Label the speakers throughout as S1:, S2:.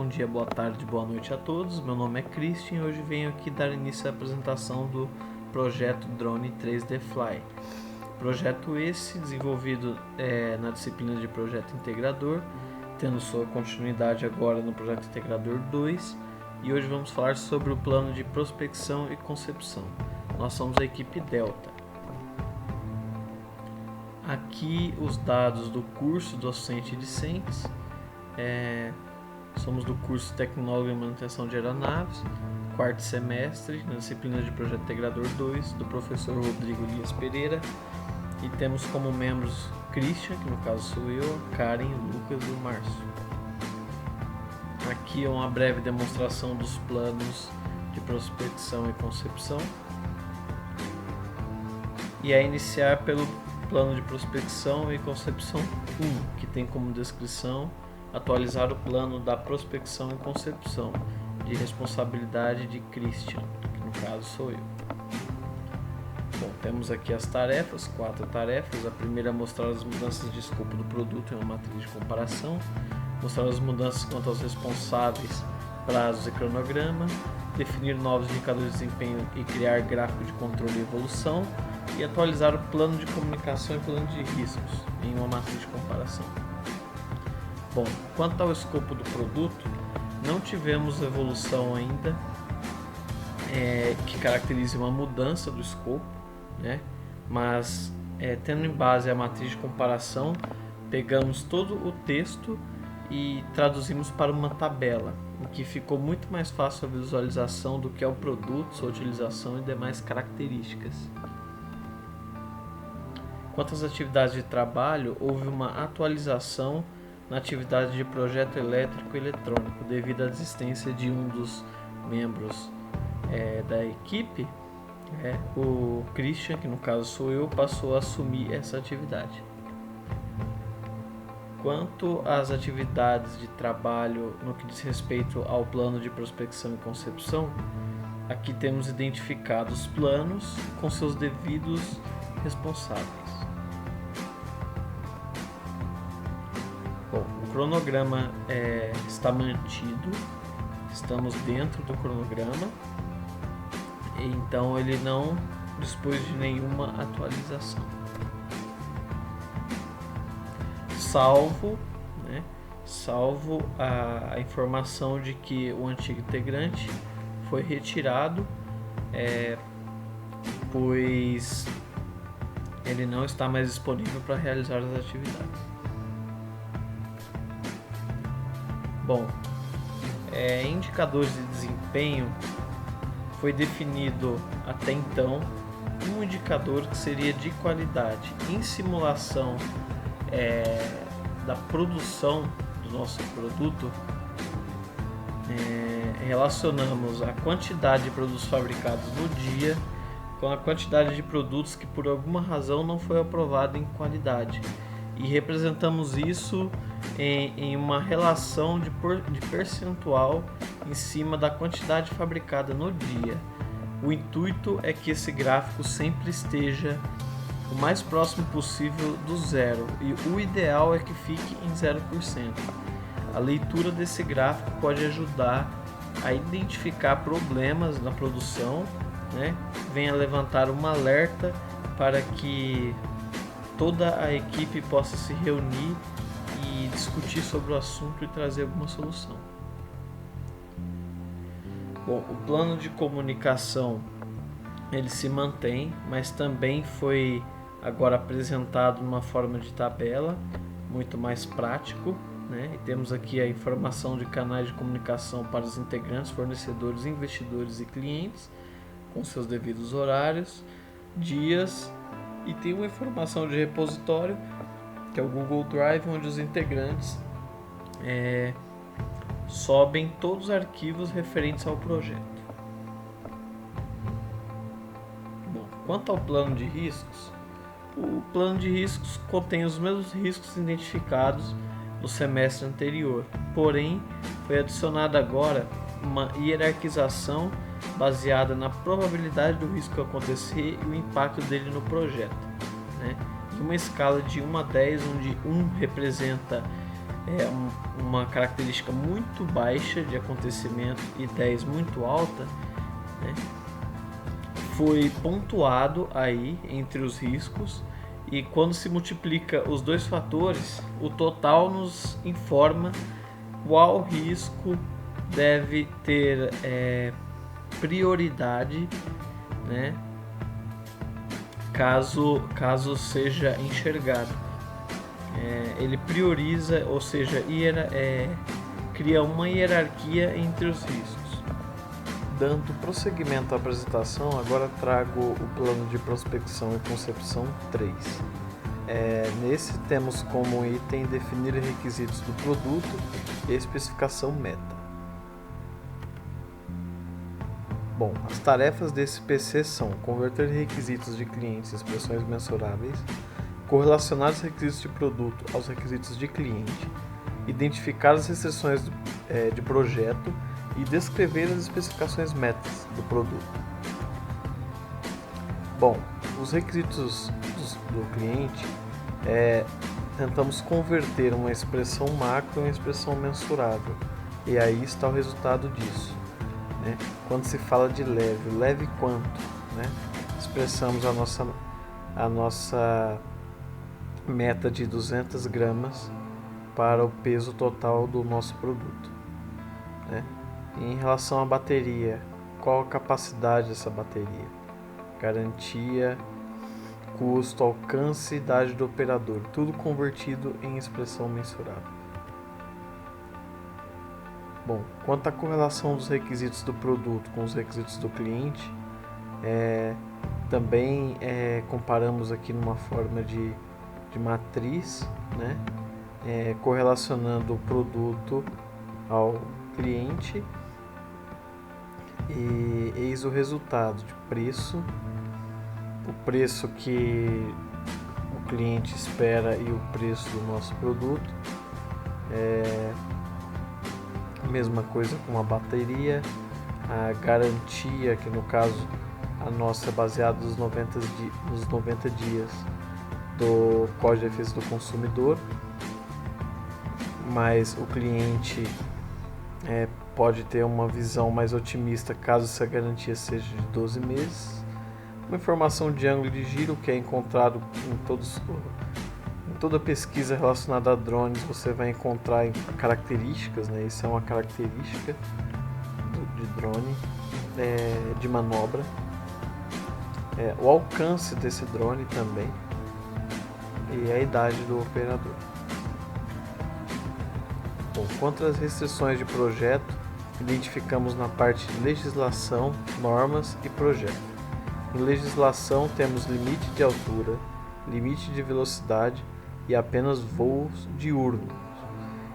S1: bom dia, boa tarde, boa noite a todos. Meu nome é Christian e hoje venho aqui dar início à apresentação do projeto Drone 3D Fly. Projeto esse desenvolvido na disciplina de Projeto Integrador, tendo sua continuidade agora no Projeto Integrador 2, e hoje vamos falar sobre o plano de prospecção e concepção. Nós somos a equipe Delta. Aqui os dados do curso docente discentes. Somos do curso Tecnólogo em Manutenção de Aeronaves, quarto semestre, na disciplina de Projeto Integrador 2, do professor Rodrigo Elias Pereira, e temos como membros Christian, que no caso sou eu, Karen, Lucas e o Márcio. Aqui é uma breve demonstração dos planos de prospecção e concepção, e a iniciar pelo plano de prospecção e concepção 1, que tem como descrição atualizar o plano da prospecção e concepção, de responsabilidade de Christian, que no caso sou eu. Bom, temos aqui as tarefas, 4 tarefas. A primeira é mostrar as mudanças de escopo do produto em uma matriz de comparação, mostrar as mudanças quanto aos responsáveis, prazos e cronograma, definir novos indicadores de desempenho e criar gráfico de controle e evolução, e atualizar o plano de comunicação e plano de riscos em uma matriz de comparação. Bom, quanto ao escopo do produto, não tivemos evolução ainda que caracterize uma mudança do escopo, né? Mas tendo em base a matriz de comparação, pegamos todo o texto e traduzimos para uma tabela, em que ficou muito mais fácil a visualização do que é o produto, sua utilização e demais características. Quanto às atividades de trabalho, houve uma atualização na atividade de projeto elétrico e eletrônico, devido à existência de um dos membros da equipe, o Christian, que no caso sou eu, passou a assumir essa atividade. Quanto às atividades de trabalho no que diz respeito ao plano de prospecção e concepção, aqui temos identificados os planos com seus devidos responsáveis. Bom, o cronograma está mantido, estamos dentro do cronograma, então ele não dispôs de nenhuma atualização, salvo a informação de que o antigo integrante foi retirado, pois ele não está mais disponível para realizar as atividades. Bom, indicadores de desempenho, foi definido até então um indicador que seria de qualidade. Em simulação da produção do nosso produto, relacionamos a quantidade de produtos fabricados no dia com a quantidade de produtos que por alguma razão não foi aprovado em qualidade, e representamos isso em uma relação de percentual em cima da quantidade fabricada no dia. O intuito é que esse gráfico sempre esteja o mais próximo possível do zero, e o ideal é que fique em 0%. A leitura desse gráfico pode ajudar a identificar problemas na produção, venha levantar um alerta para que toda a equipe possa se reunir e discutir sobre o assunto e trazer alguma solução. Bom, o plano de comunicação ele se mantém, mas também foi agora apresentado numa forma de tabela, muito mais prático, E temos aqui a informação de canais de comunicação para os integrantes, fornecedores, investidores e clientes, com seus devidos horários, dias, e tem uma informação de repositório, que é o Google Drive, onde os integrantes sobem todos os arquivos referentes ao projeto. Bom, quanto ao plano de riscos, o plano de riscos contém os mesmos riscos identificados no semestre anterior, porém foi adicionada agora uma hierarquização baseada na probabilidade do risco acontecer e o impacto dele no projeto, em uma escala de 1 a 10, onde 1 representa uma característica muito baixa de acontecimento e 10 muito alta, né? Foi pontuado aí entre os riscos, e quando se multiplica os dois fatores, o total nos informa qual risco deve ter prioridade, né, caso seja enxergado. Ele prioriza, ou seja, cria uma hierarquia entre os riscos. Dando prosseguimento à apresentação, agora trago o plano de prospecção e concepção 3. Nesse temos como item definir requisitos do produto e especificação meta. Bom, as tarefas desse PC são converter requisitos de clientes em expressões mensuráveis, correlacionar os requisitos de produto aos requisitos de cliente, identificar as restrições de projeto e descrever as especificações metas do produto. Bom, os requisitos do cliente tentamos converter uma expressão macro em uma expressão mensurável, e aí está o resultado disso, né? Quando se fala de leve quanto, né? Expressamos a nossa meta de 200 gramas para o peso total do nosso produto, né? Em relação à bateria, qual a capacidade dessa bateria? Garantia, custo, alcance e idade do operador, tudo convertido em expressão mensurável. Bom, quanto à correlação dos requisitos do produto com os requisitos do cliente, também comparamos aqui numa forma de matriz, né? Correlacionando o produto ao cliente, e eis o resultado de preço, o preço que o cliente espera e o preço do nosso produto. Mesma coisa com a bateria, a garantia, que no caso a nossa é baseada nos 90 dias do Código de Defesa do Consumidor, mas o cliente pode ter uma visão mais otimista caso essa garantia seja de 12 meses. Uma informação de ângulo de giro que é encontrado em toda pesquisa relacionada a drones, você vai encontrar características, né? Isso é uma característica de drone, de manobra. O alcance desse drone também, e a idade do operador. Bom, quanto às restrições de projeto, identificamos na parte de legislação, normas e projeto. Em legislação temos limite de altura, limite de velocidade e apenas voos diurnos.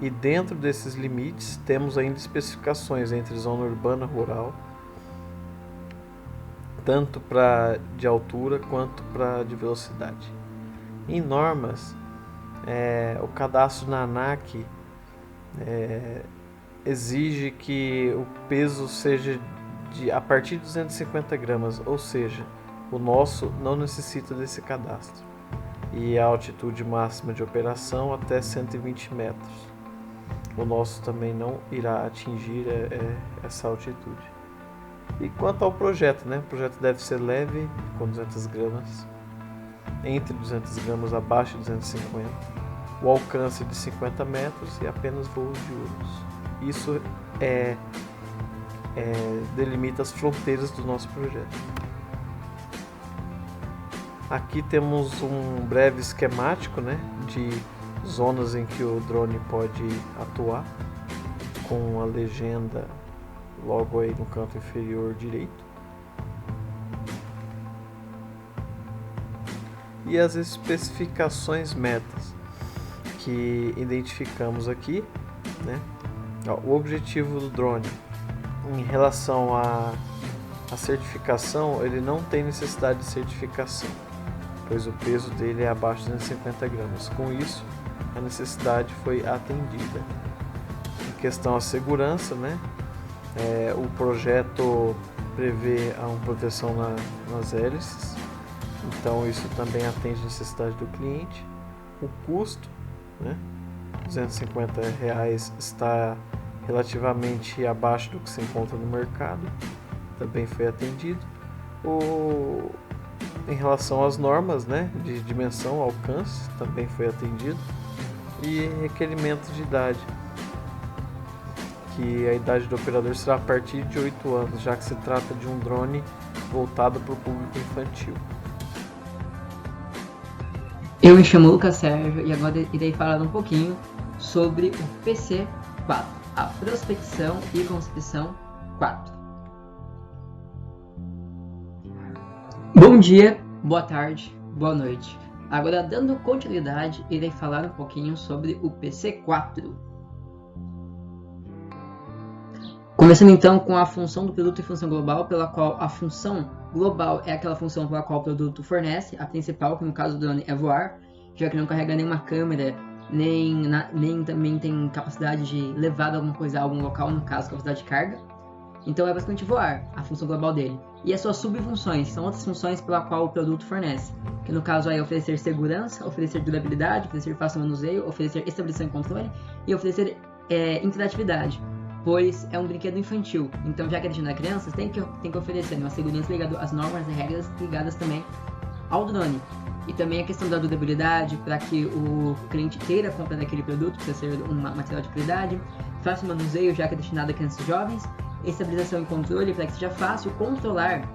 S1: E dentro desses limites temos ainda especificações entre zona urbana e rural, tanto de altura quanto de velocidade. Em normas, o cadastro na ANAC exige que o peso seja a partir de 250 gramas, ou seja, o nosso não necessita desse cadastro, e a altitude máxima de operação até 120 metros. O nosso também não irá atingir essa altitude. E quanto ao projeto, né? O projeto deve ser leve, com 200 gramas, entre 200 gramas, abaixo de 250, o alcance de 50 metros e apenas voos diurnos. Isso delimita as fronteiras do nosso projeto. Aqui temos um breve esquemático, né, de zonas em que o drone pode atuar, com a legenda logo aí no canto inferior direito. E as especificações metas que identificamos aqui, né? O objetivo do drone em relação à certificação, ele não tem necessidade de certificação, pois o peso dele é abaixo de 250 gramas. Com isso, a necessidade foi atendida. Em questão à segurança, né? O projeto prevê uma proteção nas hélices, então isso também atende a necessidade do cliente. O custo, né? R$ 250 está relativamente abaixo do que se encontra no mercado, também foi atendido. Em relação às normas, né, de dimensão, alcance, também foi atendido. E requerimentos de idade, que a idade do operador será a partir de 8 anos, já que se trata de um drone voltado para o público infantil.
S2: Eu me chamo Lucas Sérgio e agora irei falar um pouquinho sobre o PC4, a Prospecção e Concepção 4. Bom dia, boa tarde, boa noite. Agora, dando continuidade, irei falar um pouquinho sobre o PC4. Começando então com a função do produto e função global, pela qual a função global é aquela função pela qual o produto fornece, a principal, que no caso do drone é voar, já que não carrega nenhuma câmera, nem também tem capacidade de levar alguma coisa a algum local, no caso, capacidade de carga. Então é basicamente voar, a função global dele. E as suas subfunções são outras funções pela qual o produto fornece, que no caso é oferecer segurança, oferecer durabilidade, oferecer fácil manuseio, oferecer estabilização e controle e oferecer interatividade, pois é um brinquedo infantil. Então, já que é destinado a crianças, tem que oferecer uma segurança ligada às normas e regras ligadas também ao drone. E também a questão da durabilidade, para que o cliente queira comprar aquele produto, precisa ser um material de qualidade, fácil manuseio, já que é destinado a crianças e jovens, estabilização e controle, para que seja fácil controlar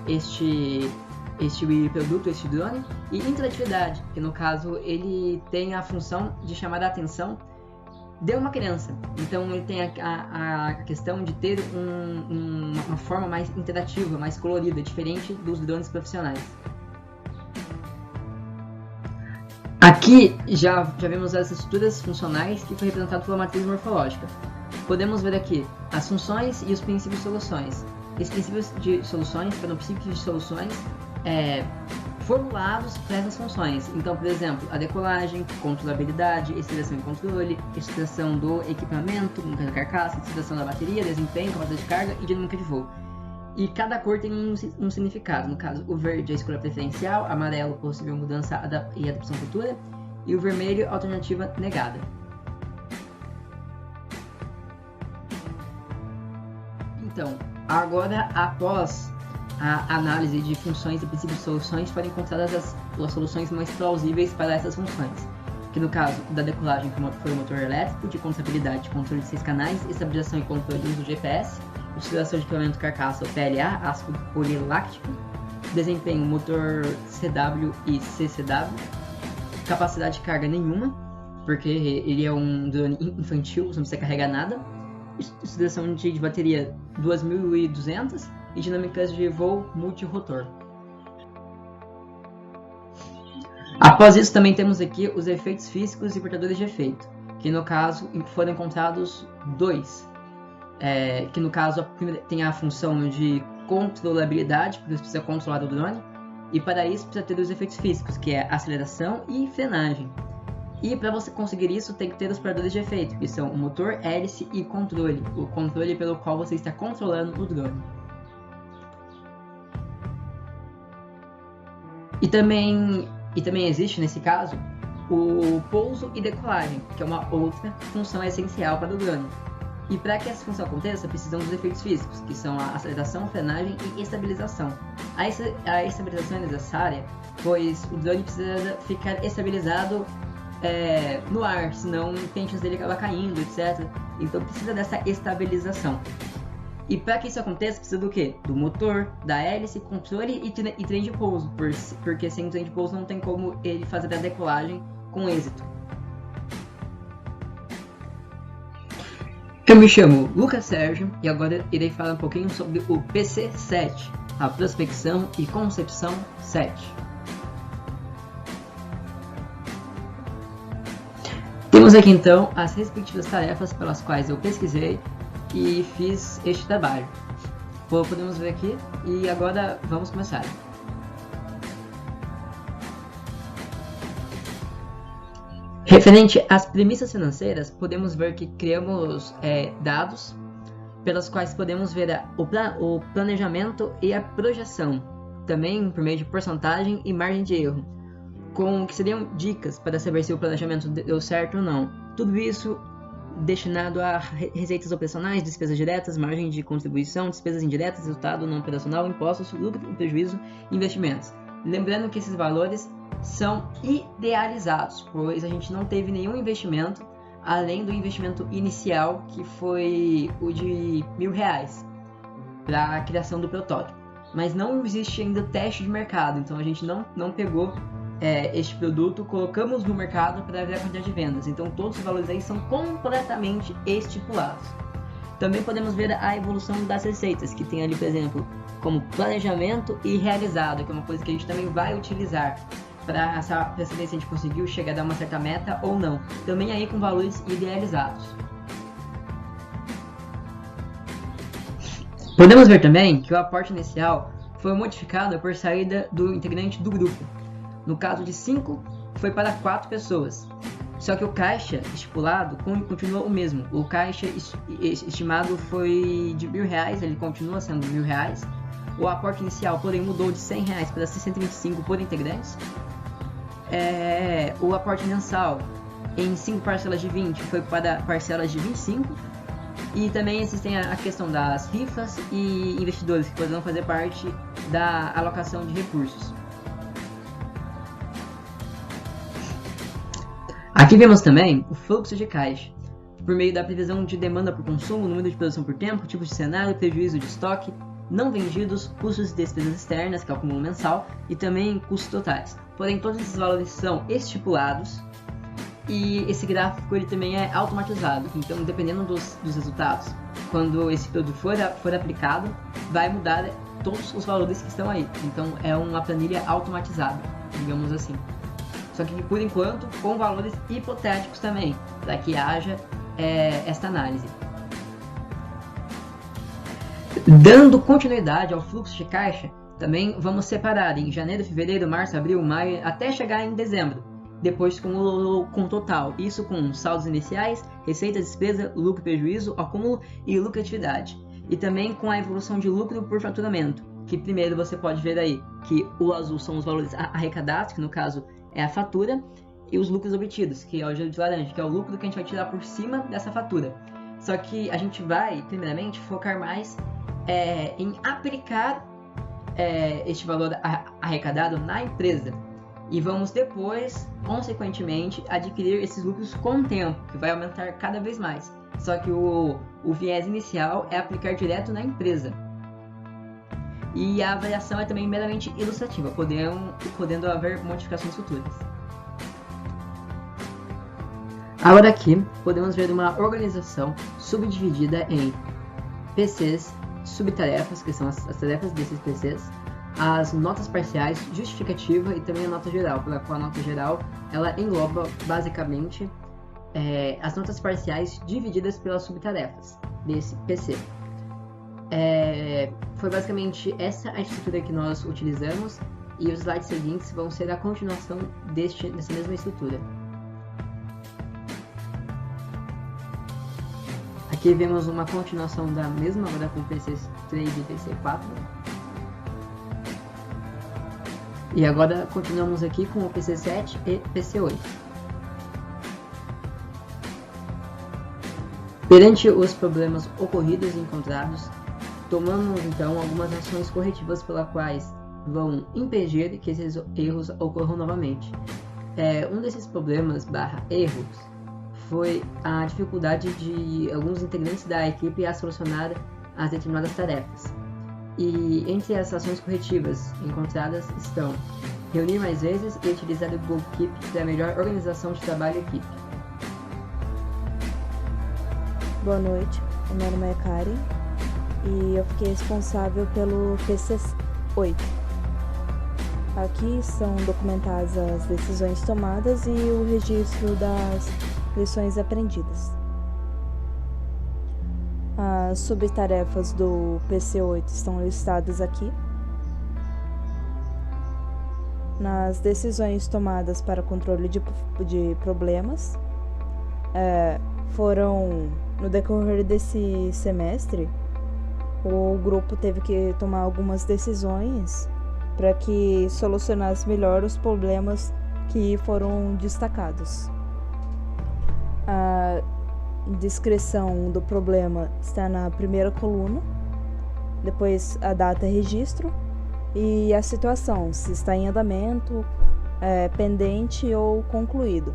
S2: este produto, este drone, e interatividade, que no caso ele tem a função de chamar a atenção de uma criança. Então ele tem a questão de ter uma forma mais interativa, mais colorida, diferente dos drones profissionais. Aqui já vemos as estruturas funcionais que foi representado pela matriz morfológica. Podemos ver aqui as funções e os princípios de soluções. Esses princípios de soluções foram princípios de soluções formulados para essas funções. Então, por exemplo, a decolagem, controlabilidade, estabilização e controle, estabilização do equipamento, da carcaça, estabilização da bateria, desempenho, capacidade de carga e dinâmica de voo. E cada cor tem um significado. No caso, o verde é a escolha preferencial, amarelo possível mudança e adaptação futura, e o vermelho alternativa negada. Então, agora após a análise de funções e princípios de soluções, foram encontradas as soluções mais plausíveis para essas funções, que no caso da decolagem foi o motor elétrico, de controlabilidade, controle de 6 canais, estabilização e controle do GPS, utilização de equipamento carcaça ou PLA, ácido poliláctico, desempenho motor CW e CCW, capacidade de carga nenhuma, porque ele é um drone infantil, você não precisa carregar nada, utilização de bateria 2200 e dinâmicas de voo multirotor. Após isso, também temos aqui os efeitos físicos e portadores de efeito, que no caso foram encontrados dois, que no caso tem a função de controlabilidade, porque você precisa controlar o drone, e para isso precisa ter os efeitos físicos, que é aceleração e frenagem. E para você conseguir isso, tem que ter os portadores de efeito, que são o motor, hélice e controle, o controle pelo qual você está controlando o drone. E também existe, nesse caso, o pouso e decolagem, que é uma outra função essencial para o drone. E para que essa função aconteça, precisamos dos efeitos físicos, que são a aceleração, frenagem e estabilização. A estabilização é necessária, pois o drone precisa ficar estabilizado no ar, senão o pentes dele acaba caindo, etc. Então precisa dessa estabilização. E para que isso aconteça, precisa do quê? Do motor, da hélice, controle e trem de pouso, porque sem o trem de pouso não tem como ele fazer a decolagem com êxito. Eu me chamo Lucas Sérgio e agora irei falar um pouquinho sobre o PC7, a Prospecção e Concepção 7. Temos aqui então as respectivas tarefas pelas quais eu pesquisei e fiz este trabalho. Podemos ver aqui e agora vamos começar. Referente às premissas financeiras, podemos ver que criamos dados pelas quais podemos ver o planejamento e a projeção, também por meio de porcentagem e margem de erro. que seriam dicas para saber se o planejamento deu certo ou não. Tudo isso destinado a receitas operacionais, despesas diretas, margem de contribuição, despesas indiretas, resultado não operacional, impostos, lucro, prejuízo e investimentos. Lembrando que esses valores são idealizados, pois a gente não teve nenhum investimento além do investimento inicial, que foi o de R$1.000 para a criação do protótipo. Mas não existe ainda teste de mercado, então a gente não pegou este produto, colocamos no mercado para ver a quantidade de vendas. Então todos os valores aí são completamente estipulados. Também podemos ver a evolução das receitas, que tem ali, por exemplo, como planejamento e realizado, que é uma coisa que a gente também vai utilizar para saber se a gente conseguiu chegar a dar uma certa meta ou não. Também aí com valores idealizados. Podemos ver também que o aporte inicial foi modificado por saída do integrante do grupo. No caso de 5, foi para 4 pessoas. Só que o caixa estipulado continua o mesmo. O caixa estimado foi de R$1.000, ele continua sendo R$1.000. O aporte inicial, porém, mudou de R$100 para 625 por integrantes. O aporte mensal em 5 parcelas de 20 foi para parcelas de 25. E também existem a questão das rifas e investidores que poderão fazer parte da alocação de recursos. Aqui vemos também o fluxo de caixa, por meio da previsão de demanda por consumo, número de produção por tempo, tipo de cenário, prejuízo de estoque, não vendidos, custos e despesas externas, que é o acúmulo mensal, e também custos totais. Porém, todos esses valores são estipulados e esse gráfico ele também é automatizado. Então, dependendo dos resultados, quando esse produto for aplicado, vai mudar todos os valores que estão aí. Então, é uma planilha automatizada, digamos assim. Só que, por enquanto, com valores hipotéticos também, para que haja esta análise. Dando continuidade ao fluxo de caixa, também vamos separar em janeiro, fevereiro, março, abril, maio, até chegar em dezembro. Depois com o total, isso com saldos iniciais, receita, despesa, lucro, prejuízo, acúmulo e lucratividade. E também com a evolução de lucro por faturamento, que primeiro você pode ver aí que o azul são os valores arrecadados, que no caso é a fatura, e os lucros obtidos, que é o gelo de laranja, que é o lucro que a gente vai tirar por cima dessa fatura. Só que a gente vai, primeiramente, focar mais em aplicar este valor arrecadado na empresa. E vamos depois, consequentemente, adquirir esses lucros com o tempo, que vai aumentar cada vez mais. Só que o viés inicial é aplicar direto na empresa. E a avaliação é também meramente ilustrativa, podendo haver modificações futuras. Agora aqui, podemos ver uma organização subdividida em PCs, subtarefas, que são as tarefas desses PCs, as notas parciais, justificativa e também a nota geral, pela qual a nota geral ela engloba basicamente as notas parciais divididas pelas subtarefas desse PC. Foi basicamente essa a estrutura que nós utilizamos e os slides seguintes vão ser a continuação dessa mesma estrutura. Aqui vemos uma continuação da mesma, agora com PC3 e PC4. E agora continuamos aqui com o PC7 e PC8. Perante os problemas ocorridos e encontrados, tomamos então algumas ações corretivas pelas quais vão impedir que esses erros ocorram novamente. Um desses problemas / erros foi a dificuldade de alguns integrantes da equipe a solucionar as determinadas tarefas. E entre as ações corretivas encontradas estão reunir mais vezes e utilizar o Google Keep para melhor organização de trabalho e equipe.
S3: Boa noite, o meu nome é Karen e eu fiquei responsável pelo PC8. Aqui são documentadas as decisões tomadas e o registro das lições aprendidas. As subtarefas do PC8 estão listadas aqui. Nas decisões tomadas para controle de problemas, no decorrer desse semestre, o grupo teve que tomar algumas decisões para que solucionasse melhor os problemas que foram destacados. A descrição do problema está na primeira coluna, depois a data e registro e a situação, se está em andamento, pendente ou concluído.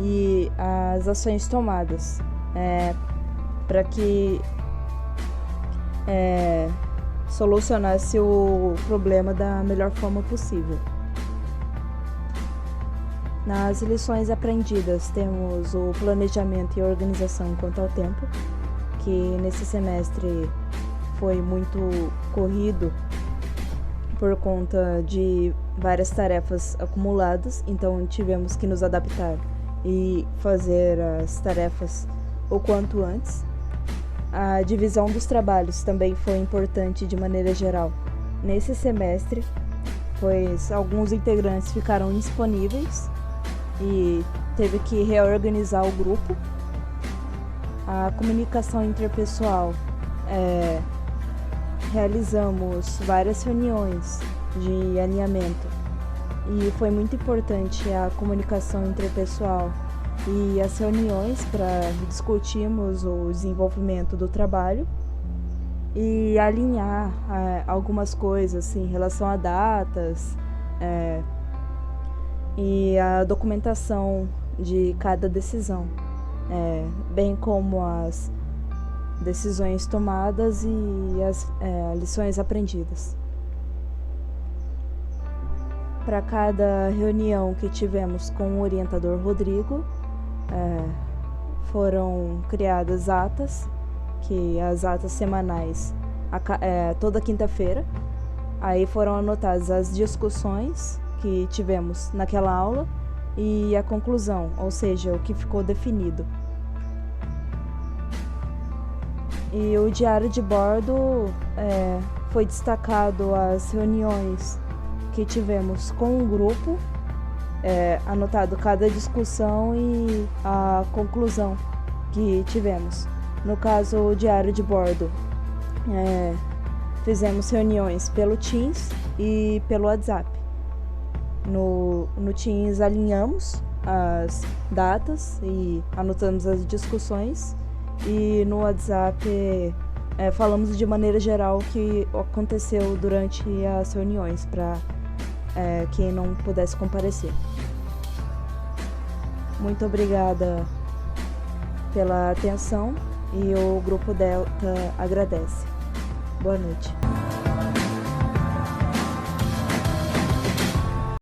S3: E as ações tomadas para que solucionasse o problema da melhor forma possível. Nas lições aprendidas temos o planejamento e organização quanto ao tempo, que nesse semestre foi muito corrido por conta de várias tarefas acumuladas, então tivemos que nos adaptar e fazer as tarefas o quanto antes. A divisão dos trabalhos também foi importante de maneira geral nesse semestre, pois alguns integrantes ficaram indisponíveis e teve que reorganizar o grupo. A comunicação interpessoal, realizamos várias reuniões de alinhamento e foi muito importante a comunicação interpessoal e as reuniões para discutirmos o desenvolvimento do trabalho e alinhar algumas coisas em relação a datas e a documentação de cada decisão, bem como as decisões tomadas e as lições aprendidas. Para cada reunião que tivemos com o orientador Rodrigo, foram criadas atas, que as atas semanais toda quinta-feira. Aí foram anotadas as discussões que tivemos naquela aula e a conclusão, ou seja, o que ficou definido. E o diário de bordo foi destacado as reuniões que tivemos com o grupo, anotado cada discussão e a conclusão que tivemos. No caso, o diário de bordo, fizemos reuniões pelo Teams e pelo WhatsApp. No Teams alinhamos as datas e anotamos as discussões, e no WhatsApp falamos de maneira geral o que aconteceu durante as reuniões para quem não pudesse comparecer. Muito obrigada pela atenção e o Grupo Delta agradece. Boa noite.